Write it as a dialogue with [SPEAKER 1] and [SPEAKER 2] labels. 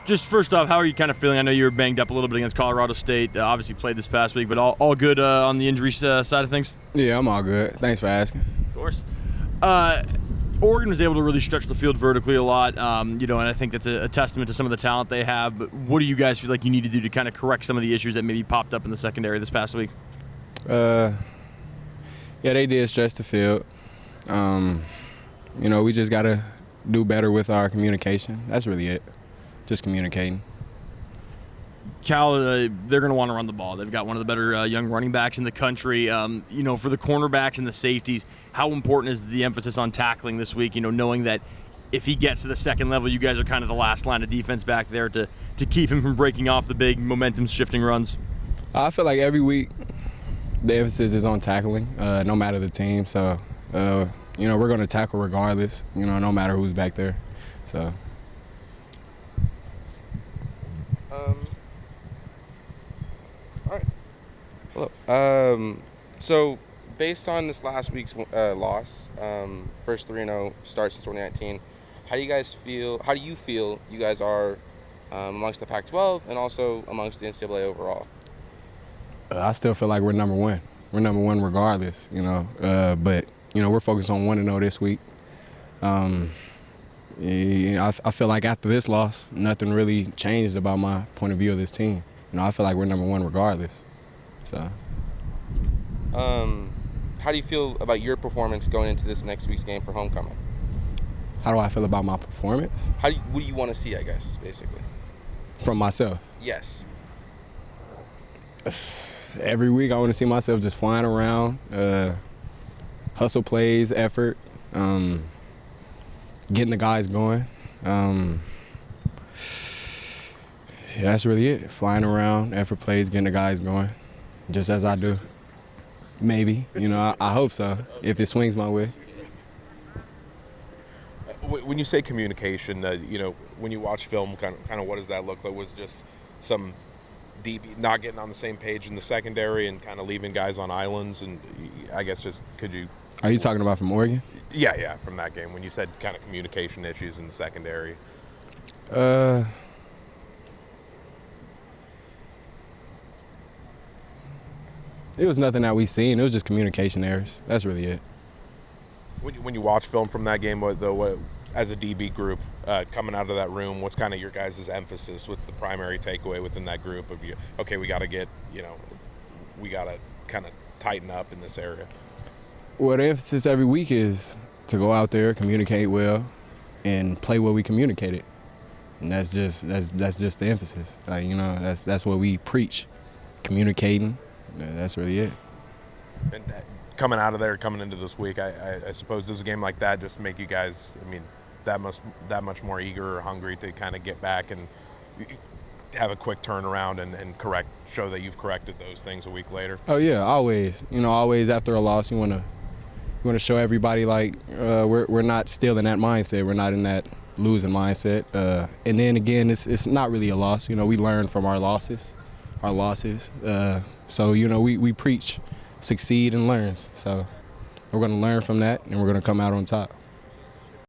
[SPEAKER 1] Just first off, how are you kind of feeling? I know you were banged up a little bit against Colorado State. Obviously played this past week, but all good on the injury side of things?
[SPEAKER 2] Yeah, I'm all good. Thanks for asking.
[SPEAKER 1] Of course. Oregon was able to really stretch the field vertically a lot, and I think that's a testament to some of the talent they have. But what do you guys feel like you need to do to kind of correct some of the issues that maybe popped up in the secondary this past week?
[SPEAKER 2] Yeah, they did stretch the field. We just got to do better with our communication. That's really it. Just communicating.
[SPEAKER 1] Cal, they're going to want to run the ball. They've got one of the better young running backs in the country. For the cornerbacks and the safeties, how important is the emphasis on tackling this week? Knowing that if he gets to the second level, you guys are kind of the last line of defense back there to keep him from breaking off the big momentum-shifting runs.
[SPEAKER 2] I feel like every week the emphasis is on tackling, no matter the team. So, we're going to tackle regardless, no matter who's back there. So.
[SPEAKER 3] All right. Hello. So, based on this last week's loss, first 3-0 start since 2019, how do you feel you guys are amongst the Pac-12 and also amongst the NCAA overall?
[SPEAKER 2] I still feel like we're number one. We're number one regardless, but we're focused on 1-0 this week. I feel like after this loss, nothing really changed about my point of view of this team. I feel like we're number one regardless. So.
[SPEAKER 3] How do you feel about your performance going into this next week's game for homecoming?
[SPEAKER 2] How do I feel about my performance?
[SPEAKER 3] What do you want to see, I guess, basically?
[SPEAKER 2] From myself?
[SPEAKER 3] Yes.
[SPEAKER 2] Every week I want to see myself just flying around, hustle plays, effort, getting the guys going. Yeah, that's really it. Flying around, effort plays, getting the guys going, just as I do. Maybe, I hope so, if it swings my way.
[SPEAKER 4] When you say communication, when you watch film, kind of what does that look like? Was it just some DB not getting on the same page in the secondary and kind of leaving guys on islands? And I guess could you?
[SPEAKER 2] Are you talking about from Oregon?
[SPEAKER 4] Yeah, from that game when you said kind of communication issues in the secondary.
[SPEAKER 2] It was nothing that we seen. It was just communication errors. That's really it.
[SPEAKER 4] When you watch film from that game, what as a DB group coming out of that room, what's kind of your guys' emphasis? What's the primary takeaway within that group of you? Okay, we got to kind of tighten up in this area.
[SPEAKER 2] Well, the emphasis every week is to go out there, communicate well, and play what we communicated. And that's just the emphasis. That's what we preach, communicating. That's really it.
[SPEAKER 4] And coming out of there, coming into this week, I suppose does a game like that just make you guys, that much more eager or hungry to kind of get back and have a quick turnaround and show that you've corrected those things a week later? Oh
[SPEAKER 2] yeah, always. Always after a loss, you want to show everybody like we're not still in that mindset. We're not in that losing mindset. And then again, it's not really a loss. We learn from our losses. So, we preach, succeed and learn. So we're going to learn from that, and we're going to come out on top.